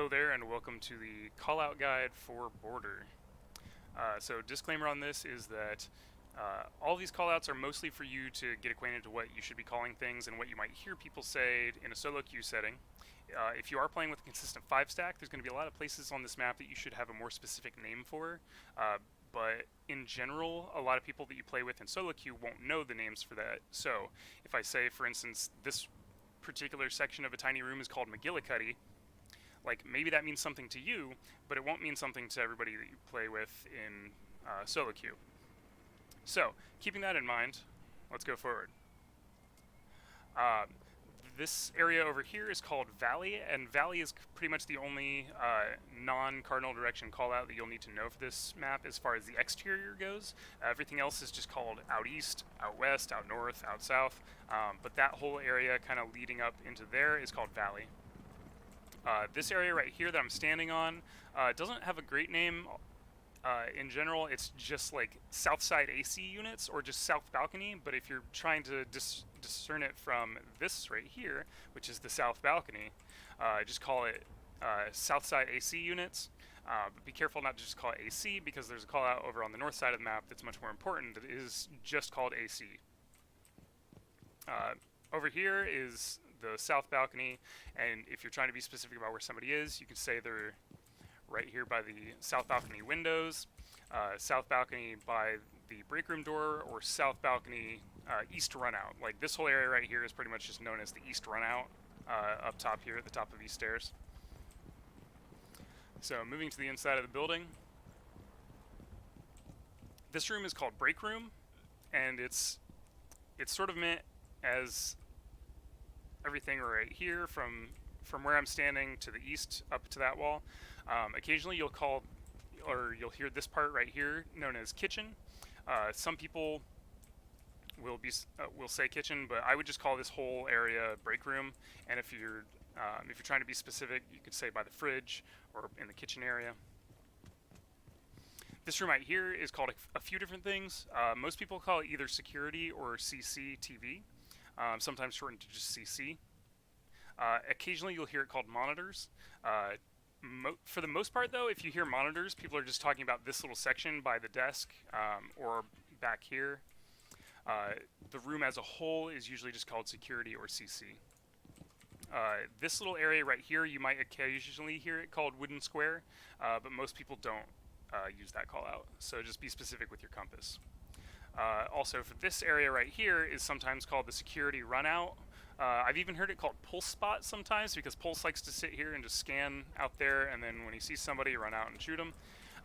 Hello there and welcome to the callout guide for Border. So disclaimer on this is that all these callouts are mostly for you to get acquainted to what you should be calling things and what you might hear people say in a solo queue setting. If you are playing with a consistent 5-stack, there's going to be a lot of places on this map that you should have a more specific name for. But in general, a lot of people that you play with in solo queue won't know the names for that. So if I say, for instance, this particular section of a tiny room is called McGillicuddy, like maybe that means something to you, but it won't mean something to everybody that you play with in solo queue. So, keeping that in mind, let's go forward. This area over here is called Valley, and Valley is pretty much the only non-cardinal direction callout that you'll need to know for this map as far as the exterior goes. Everything else is just called out east, out west, out north, out south, but that whole area kind of leading up into there is called Valley. This area right here that I'm standing on doesn't have a great name in general. It's just like south side AC units or just south balcony, but if you're trying to discern it from this right here, which is the south balcony, just call it south side AC units. But be careful not to just call it AC, because there's a call out over on the north side of the map that's much more important that is just called AC. Over here is the south balcony, and if you're trying to be specific about where somebody is, you can say they're right here by the south balcony windows, south balcony by the break room door, or south balcony east runout. Like this whole area right here is pretty much just known as the east runout up top here at the top of these stairs. So moving to the inside of the building, this room is called break room, and it's sort of meant as everything right here from where I'm standing to the east up to that wall. Occasionally you'll hear this part right here known as kitchen. Some people will say kitchen, but I would just call this whole area break room. And if you're trying to be specific, you could say by the fridge or in the kitchen area. This room right here is called a few different things. Most people call it either security or CCTV. Sometimes shortened to just CC. Occasionally you'll hear it called monitors. For the most part though, if you hear monitors, people are just talking about this little section by the desk or back here. The room as a whole is usually just called security or CC. This little area right here, you might occasionally hear it called wooden square, but most people don't use that call out, so just be specific with your compass. Also, for this area right here is sometimes called the security runout. I've even heard it called pulse spot sometimes, because Pulse likes to sit here and just scan out there, and then when he sees somebody, run out and shoot him.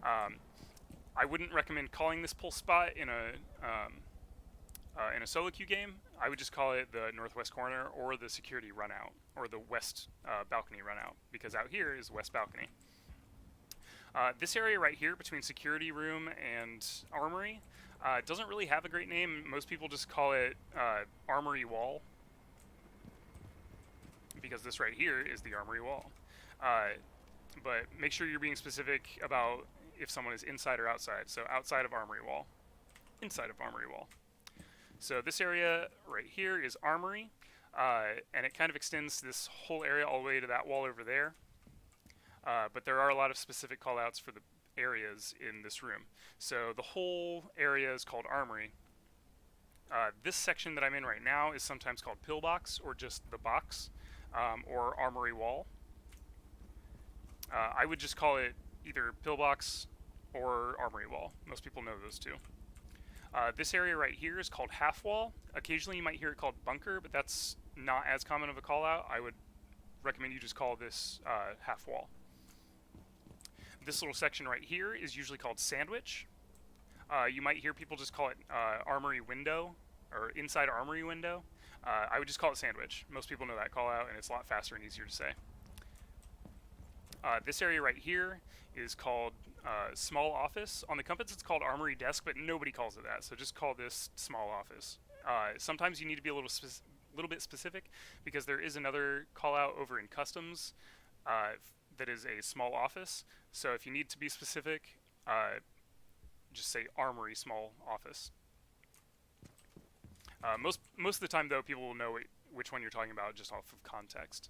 I wouldn't recommend calling this pulse spot in a solo queue game. I would just call it the northwest corner or the security runout or the west balcony runout, because out here is west balcony. This area right here between security room and armory doesn't really have a great name. Most people just call it Armory wall, because this right here is the Armory wall. But make sure you're being specific about if someone is inside or outside. So outside of Armory wall, inside of Armory wall. So this area right here is Armory, and it kind of extends this whole area all the way to that wall over there. But there are a lot of specific callouts for the areas in this room. So the whole area is called Armory. This section that I'm in right now is sometimes called pillbox or just the box, or Armory wall. I would just call it either pillbox or Armory wall. Most people know those two. This area right here is called half wall. Occasionally you might hear it called bunker, but that's not as common of a call out. I would recommend you just call this half wall. This little section right here is usually called sandwich. You might hear people just call it Armory window or inside Armory window. I would just call it sandwich. Most people know that call out, and it's a lot faster and easier to say. This area right here is called small office. On the compass it's called Armory desk, but nobody calls it that, so just call this small office. Sometimes you need to be a little bit specific, because there is another call out over in customs that is a small office. So if you need to be specific, just say Armory small office. Most of the time though, people will know which one you're talking about just off of context.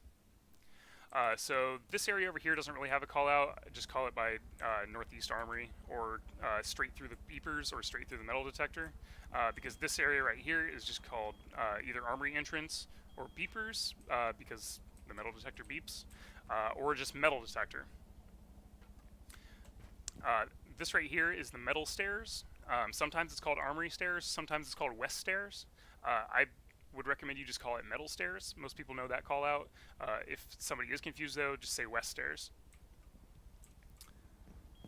So this area over here doesn't really have a call out. Just call it by Northeast Armory, or straight through the beepers, or straight through the metal detector, because this area right here is just called either Armory entrance or beepers, because the metal detector beeps, or just metal detector. This right here is the metal stairs. Sometimes it's called Armory stairs, sometimes it's called West stairs. I would recommend you just call it metal stairs. Most people know that call out. If somebody is confused though, just say West stairs.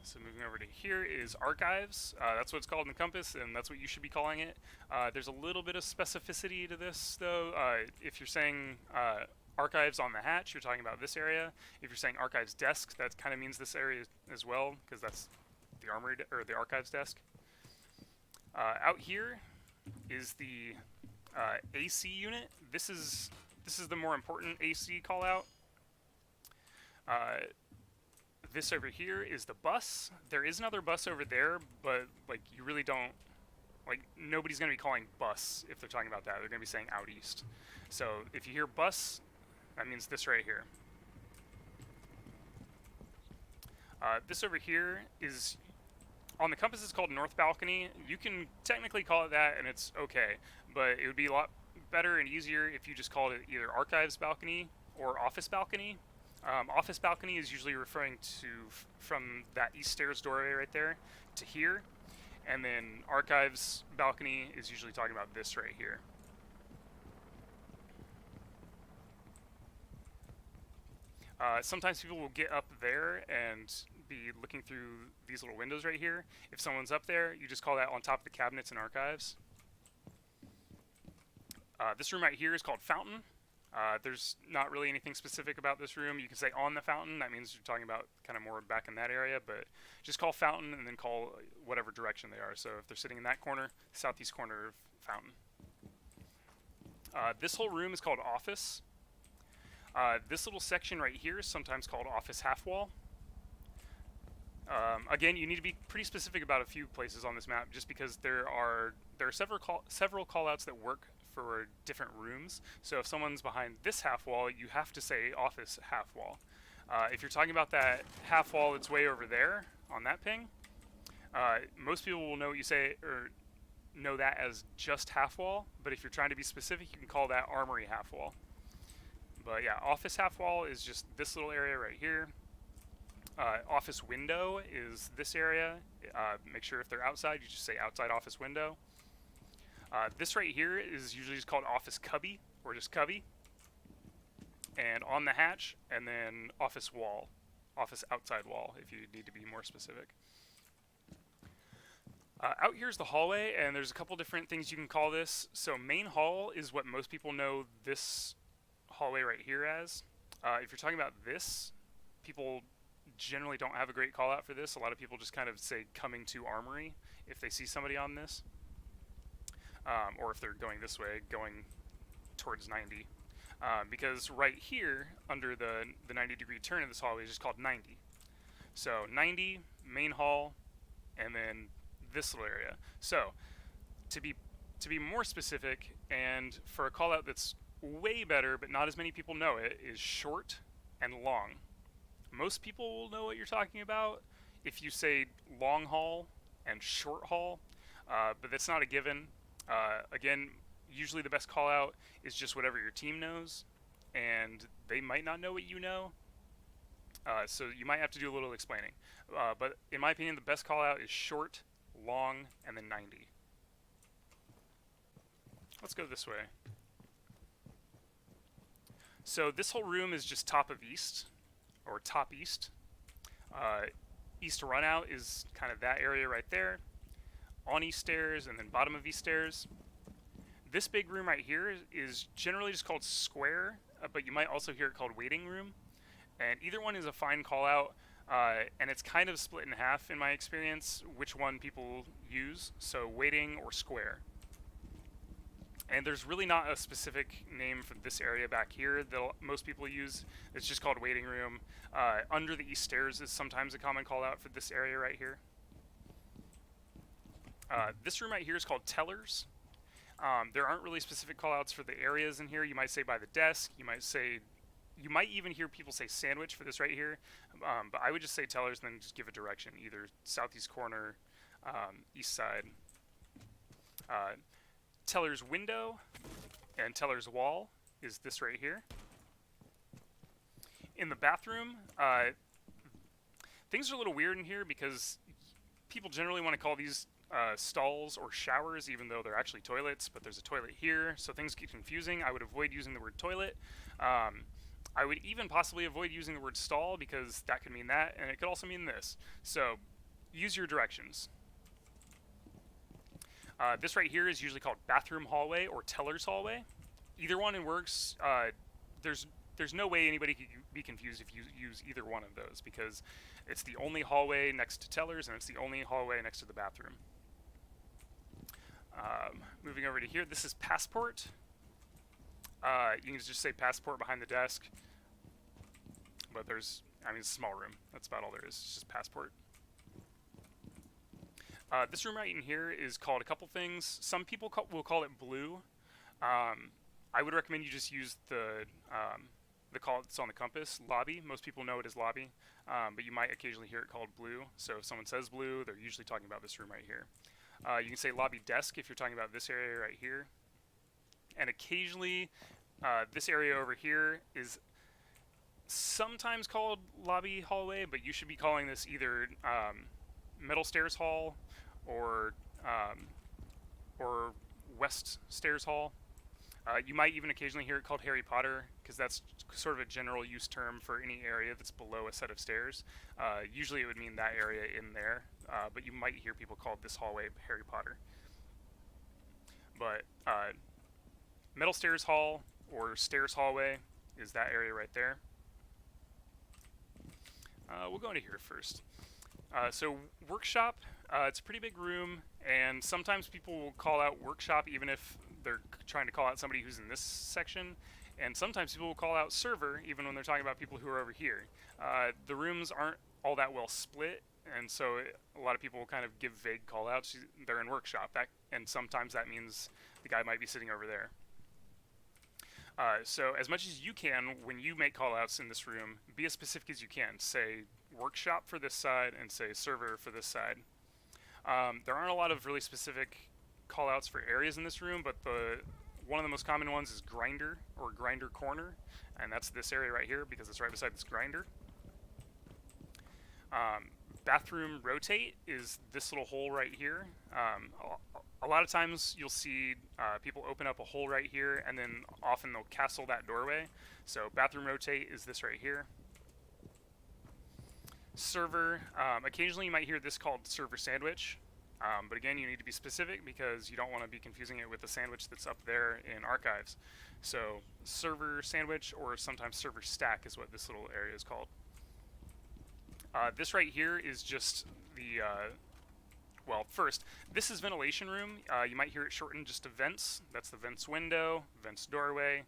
So moving over to here is archives. That's what it's called in the compass, and that's what you should be calling it. There's a little bit of specificity to this though. If you're saying archives on the hatch, you're talking about this area. If you're saying archives desk, that kind of means this area as well, because that's the armory or the archives desk. Out here is the AC unit. This is the more important AC call out. This over here is the bus. There is another bus over there, but like you really don't, like nobody's gonna be calling bus if they're talking about that. They're gonna be saying out east. So if you hear bus, that means this right here. This over here is, on the compass it's called north balcony. You can technically call it that and it's okay, but it would be a lot better and easier if you just called it either archives balcony or office balcony. Office balcony is usually referring to from that east stairs doorway right there to here, and then archives balcony is usually talking about this right here. Sometimes people will get up there and be looking through these little windows right here. If someone's up there, you just call that on top of the cabinets and archives. This room right here is called fountain. There's not really anything specific about this room. You can say on the fountain, that means you're talking about kind of more back in that area, but just call fountain and then call whatever direction they are. So if they're sitting in that corner, southeast corner of fountain. This whole room is called office. This little section right here is sometimes called office half wall. Again, you need to be pretty specific about a few places on this map, just because there are several callouts that work for different rooms. So if someone's behind this half wall, you have to say office half wall. If you're talking about that half wall that's way over there on that ping, most people will know what you say, or know that as just half wall. But if you're trying to be specific, you can call that armory half wall. But yeah, office half wall is just this little area right here. Office window is this area. Make sure if they're outside, you just say outside office window. This right here is usually just called office cubby, or just cubby. And on the hatch, and then office wall, office outside wall, if you need to be more specific. Out here's the hallway, and there's a couple different things you can call this. So main hall is what most people know this hallway right here as. If you're talking about this, people generally don't have a great call out for this. A lot of people just kind of say coming to Armory if they see somebody on this. Or if they're going this way, going towards 90. Because right here, under the 90-degree turn of this hallway is just called 90. So 90, main hall, and then this little area. So to be more specific, and for a call out that's way better, but not as many people know it, is short and long. Most people will know what you're talking about if you say long haul and short haul, but that's not a given. Again, usually the best call out is just whatever your team knows, and they might not know what you know, so you might have to do a little explaining. But in my opinion, the best call out is short, long, and then 90. Let's go this way. So this whole room is just top of east, or top east. East run out is kind of that area right there. On east stairs, and then bottom of east stairs. This big room right here is generally just called square, but you might also hear it called waiting room. And either one is a fine call out, and it's kind of split in half in my experience which one people use, so waiting or square. And there's really not a specific name for this area back here that most people use. It's just called waiting room. Under the east stairs is sometimes a common call out for this area right here. This room right here is called tellers. There aren't really specific callouts for the areas in here. You might say by the desk. You might say You might even hear people say sandwich for this right here, but I would just say tellers and then just give a direction, either southeast corner, east side. Teller's window and teller's wall is this right here. In the bathroom, things are a little weird in here because people generally want to call these stalls or showers, even though they're actually toilets, but there's a toilet here, so things get confusing. I would avoid using the word toilet. I would even possibly avoid using the word stall because that could mean that, and it could also mean this. So use your directions. This right here is usually called bathroom hallway or teller's hallway. Either one works. There's no way anybody could be confused if you use either one of those because it's the only hallway next to tellers and it's the only hallway next to the bathroom. Moving over to here, this is passport. You can just say passport behind the desk, but it's a small room. That's about all there is. It's just passport. This room right in here is called a couple things. Some people will call it blue. I would recommend you just use the call that's on the compass, lobby. Most people know it as lobby, but you might occasionally hear it called blue. So if someone says blue, they're usually talking about this room right here. You can say lobby desk if you're talking about this area right here. And occasionally, this area over here is sometimes called lobby hallway, but you should be calling this either middle stairs hall or west stairs hall. You might even occasionally hear it called Harry Potter, because that's sort of a general use term for any area that's below a set of stairs. Usually it would mean that area in there, but you might hear people call this hallway Harry Potter. But middle stairs hall or stairs hallway is that area right there. We'll go into here first. So workshop, it's a pretty big room, and sometimes people will call out workshop even if they're trying to call out somebody who's in this section, and sometimes people will call out server even when they're talking about people who are over here. The rooms aren't all that well split, and so a lot of people will kind of give vague call outs. They're in workshop, and sometimes that means the guy might be sitting over there. So as much as you can, when you make callouts in this room, be as specific as you can. Say workshop for this side and say server for this side. There aren't a lot of really specific callouts for areas in this room, but one of the most common ones is grinder or grinder corner, and that's this area right here because it's right beside this grinder. Bathroom rotate is this little hole right here. A lot of times you'll see people open up a hole right here, and then often they'll castle that doorway. So bathroom rotate is this right here. Server, occasionally you might hear this called server sandwich, but again you need to be specific because you don't want to be confusing it with the sandwich that's up there in archives. So server sandwich or sometimes server stack is what this little area is called. This right here is just the well, first, this is ventilation room. You might hear it shortened just to vents. That's the vents window, vents doorway.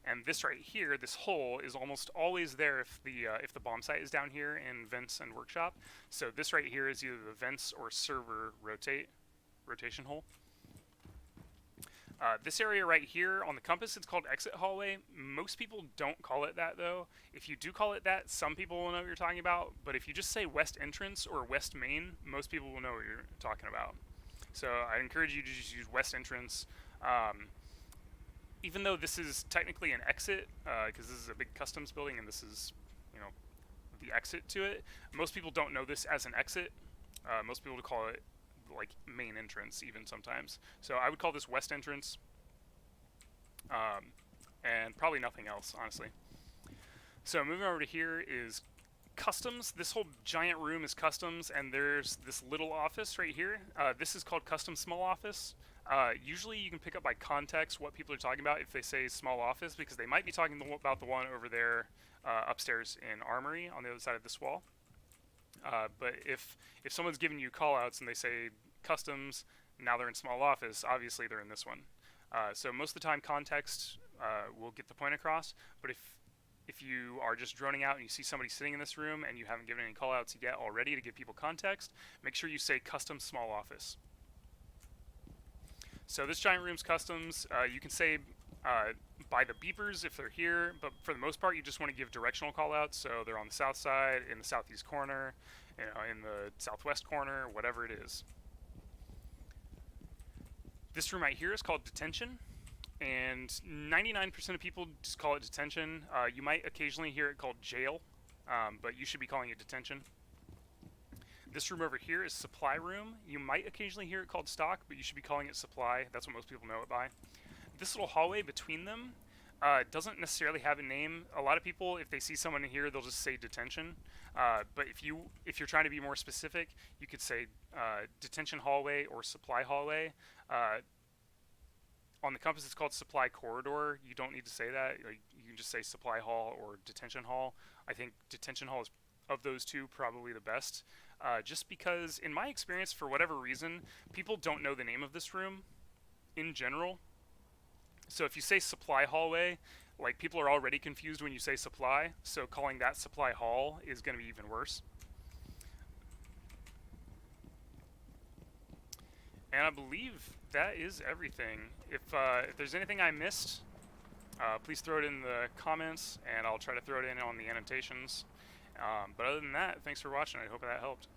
And this right here, this hole, is almost always there if the bomb site is down here in vents and workshop. So this right here is either the vents or server rotation hole. This area right here on the compass, it's called exit hallway. Most people don't call it that though. If you do call it that, some people will know what you're talking about, but if you just say west entrance or west main, most people will know what you're talking about. So I encourage you to just use west entrance. Even though this is technically an exit, because this is a big customs building and this is, the exit to it, most people don't know this as an exit. Most people call it like main entrance even sometimes. So I would call this west entrance, and probably nothing else, honestly. So moving over to here is customs. This whole giant room is customs, and there's this little office right here. This is called custom small office. Usually you can pick up by context what people are talking about if they say small office, because they might be talking about the one over there upstairs in Armory on the other side of this wall. But if someone's giving you callouts and they say customs, now they're in small office, obviously they're in this one. So most of the time context will get the point across, but if you are just droning out and you see somebody sitting in this room and you haven't given any callouts yet already to give people context, make sure you say custom small office. So this giant room's customs. You can say uh, by the beepers if they're here, but for the most part, you just want to give directional callouts. So they're on the south side, in the southeast corner, in the southwest corner, whatever it is. This room right here is called detention, and 99% of people just call it detention. You might occasionally hear it called jail, but you should be calling it detention. This room over here is supply room. You might occasionally hear it called stock, but you should be calling it supply. That's what most people know it by. This little hallway between them doesn't necessarily have a name. A lot of people, if they see someone in here, they'll just say detention. But if you're trying to be more specific, you could say detention hallway or supply hallway. On the compass, it's called supply corridor. You don't need to say that. Like, you can just say supply hall or detention hall. I think detention hall is, of those two, probably the best. Just because, in my experience, for whatever reason, people don't know the name of this room in general. So if you say supply hallway, like, people are already confused when you say supply, so calling that supply hall is going to be even worse. And I believe that is everything. If there's anything I missed, please throw it in the comments, and I'll try to throw it in on the annotations. But other than that, thanks for watching. I hope that helped.